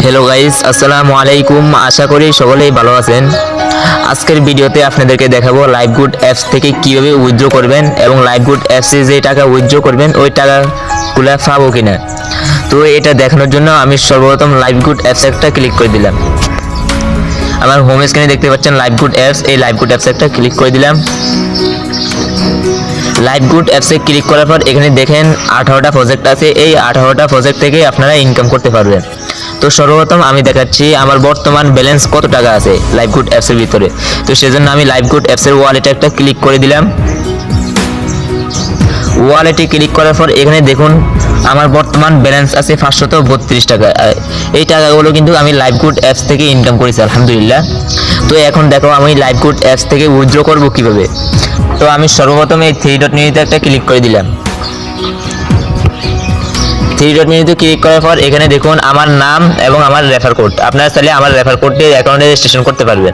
Hello guys, আসসালামু আলাইকুম। আশা করি সকলেই ভালো আছেন। আজকের ভিডিওতে আপনাদেরকে দেখাবো লাইভগুড অ্যাপস থেকে কিভাবে উইথড্র করবেন এবং লাইভগুড অ্যাপসে যে টাকা উইথড্র করবেন ওই টাকাগুলো পাবো কিনা। তো এটা দেখানোর জন্য আমি সর্বপ্রথম লাইভগুড অ্যাপস একটা ক্লিক করে দিলাম। আমার হোম স্ক্রিনে দেখতে পাচ্ছেন লাইভগুড অ্যাপস, এই লাইভগুড অ্যাপস একটা ক্লিক করে দিলাম। লাইভগুড অ্যাপসে ক্লিক করার পর এখানে দেখেন 18টা প্রজেক্ট আছে। এই 18টা প্রজেক্ট থেকে আপনারা ইনকাম করতে পারবেন। তো সর্বপ্রথম আমি দেখাচ্ছি আমার বর্তমান ব্যালেন্স কত টাকা আছে লাইভগুড অ্যাপসের ভিতরে। তো সেজন্য আমি লাইভগুড অ্যাপসের ওয়ালেটে একটা ক্লিক করে দিলাম। ওয়ালেটে ক্লিক করার পর এখানে দেখুন আমার বর্তমান ব্যালেন্স আছে 532 টাকা। এই টাকাগুলো কিন্তু আমি লাইভগুড অ্যাপস থেকে ইনকাম করেছি আলহামদুলিল্লাহ। তো এখন দেখো আমি লাইভগুড অ্যাপস থেকে উইথড্র করব কিভাবে। তো আমি সর্বপ্রথম এই 3 ডট মেনুতে একটা ক্লিক করে দিলাম। 3 ডট মেনুতে ক্লিক করার পর এখানে দেখুন আমার নাম এবং আমার রেফার কোড। আপনারা চাইলে আমার রেফার কোড দিয়ে অ্যাকাউন্টে রেজিস্ট্রেশন করতে পারবেন।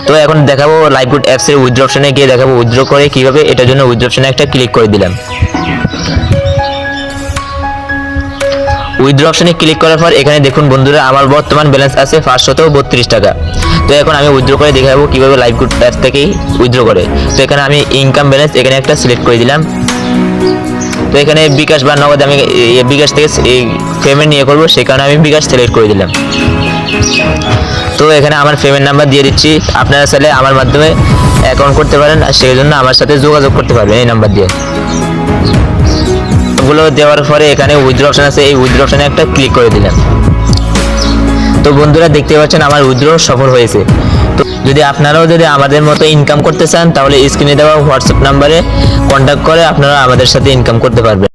তো এখন দেখাবো লাইভগুড অ্যাপসের উইথড্র অপশনে গিয়ে দেখাবো উইথড্র করে কিভাবে। এটার জন্য উইথড্র অপশনে একটা ক্লিক করে দিলাম। উইথড্র অপশনে ক্লিক করার পর এখানে দেখুন বন্ধুরা আমার বর্তমান ব্যালেন্স আছে 532 টাকা। তো এখন আমি উইথড্র করে দেখাবো কিভাবে লাইভগুড অ্যাপস থেকেই উইথড্র করে। তো এখানে আমি ইনকাম ব্যালেন্স এখানে একটা সিলেক্ট করে দিলাম। তো এখানে বিকাশ বা নগদ আমি বিকাশ থেকে এই পেমেন্ট নিয়ে করবো, সেই কারণে আমি বিকাশ সিলেক্ট করে দিলাম। তো এখানে আমার পেমেন্ট নাম্বার দিয়ে দিচ্ছি। আপনারা চাইলে আমার মাধ্যমে অ্যাকাউন্ট করতে পারেন, আর সেই জন্য আমার সাথে যোগাযোগ করতে পারবেন এই নাম্বার দিয়ে। ওগুলো দেওয়ার পরে এখানে উইথড্র অপশন আছে, এই উইথড্র অপশনে একটা ক্লিক করে দিলাম। তো বন্ধুরা দেখতে পাচ্ছেন আমার উইথড্র সফল হয়েছে। তো যদি আপনারাও আমাদের মতো ইনকাম করতে চান তাহলে স্ক্রিনে দেওয়া হোয়াটসঅ্যাপ নাম্বারে কন্ট্যাক্ট করে আপনারা আমাদের সাথে ইনকাম করতে পারবেন।